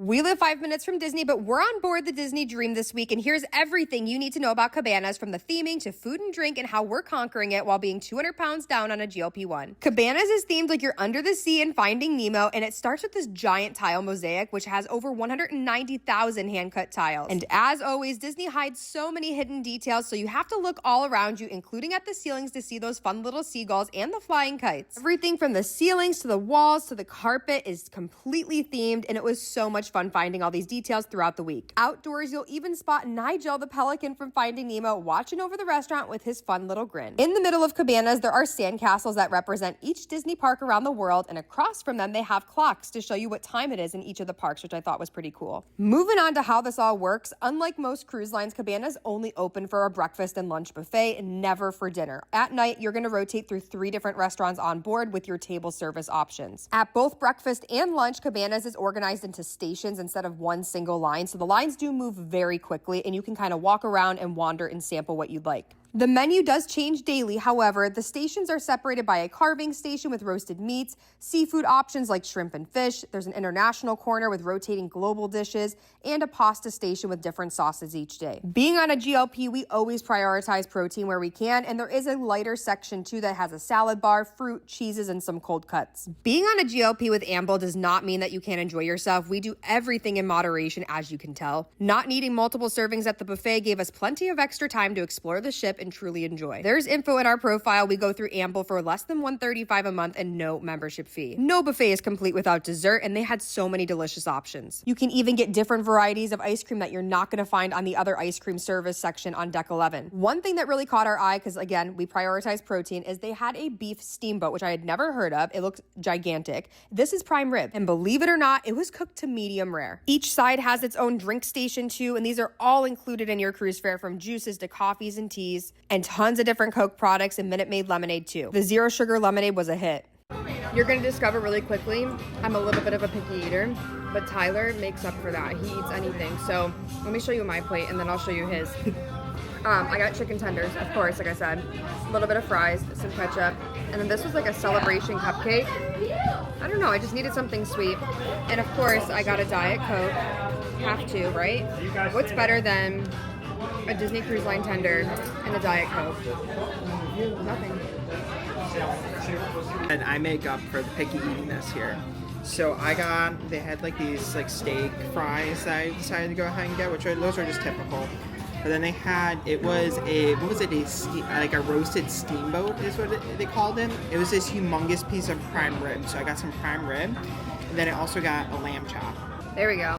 We live 5 minutes from Disney, but we're on board the Disney Dream this week, and here's everything you need to know about Cabanas, from the theming to food and drink and how we're conquering it while being 200 pounds down on a GLP-1. Cabanas is themed like you're under the sea in Finding Nemo, and it starts with this giant tile mosaic, which has over 190,000 hand-cut tiles. And as always, Disney hides so many hidden details, so you have to look all around you, including at the ceilings, to see those fun little seagulls and the flying kites. Everything from the ceilings to the walls to the carpet is completely themed, and it was so much fun finding all these details throughout the week. Outdoors, you'll even spot Nigel the pelican from Finding Nemo watching over the restaurant with his fun little grin. In the middle of Cabanas, there are sandcastles that represent each Disney park around the world, and across from them, they have clocks to show you what time it is in each of the parks, which I thought was pretty cool. Moving on to how this all works, unlike most cruise lines, Cabanas only open for a breakfast and lunch buffet, and never for dinner. At night, you're going to rotate through 3 different restaurants on board with your table service options. At both breakfast and lunch, Cabanas is organized into stations instead of one single line, so the lines do move very quickly, and you can kind of walk around and wander and sample what you'd like. The menu does change daily. However, the stations are separated by a carving station with roasted meats, seafood options like shrimp and fish. There's an international corner with rotating global dishes, and a pasta station with different sauces each day. Being on a GLP, we always prioritize protein where we can, and there is a lighter section too that has a salad bar, fruit, cheeses, and some cold cuts. Being on a GLP with Amble does not mean that you can't enjoy yourself. We do everything in moderation, as you can tell. Not needing multiple servings at the buffet gave us plenty of extra time to explore the ship and truly enjoy. There's info in our profile. We go through Amble for less than $135 a month and no membership fee. No buffet is complete without dessert, and they had so many delicious options. You can even get different varieties of ice cream that you're not going to find on the other ice cream service section on deck 11. One thing that really caught our eye, because again, we prioritize protein, is they had a beef steamboat, which I had never heard of. It looked gigantic. This is prime rib, and believe it or not, it was cooked to medium rare. Each side has its own drink station too, and these are all included in your cruise fare, from juices to coffees and teas, and tons of different Coke products and Minute Maid lemonade too. The zero sugar lemonade was a hit. You're going to discover really quickly, I'm a little bit of a picky eater, but Tyler makes up for that. He eats anything. So let me show you my plate and then I'll show you his. I got chicken tenders, of course, like I said, a little bit of fries, some ketchup, and then this was like a celebration cupcake. I don't know, I just needed something sweet. And of course, I got a Diet Coke. Have to, right? What's better than a Disney Cruise Line tender and a Diet Coke? Nothing. And I make up for the picky eatiness here. So they had like these like steak fries that I decided to go ahead and get, those are just typical. But then they had, a roasted steamboat is what they called it. It was this humongous piece of prime rib. So I got some prime rib, and then I also got a lamb chop. There we go.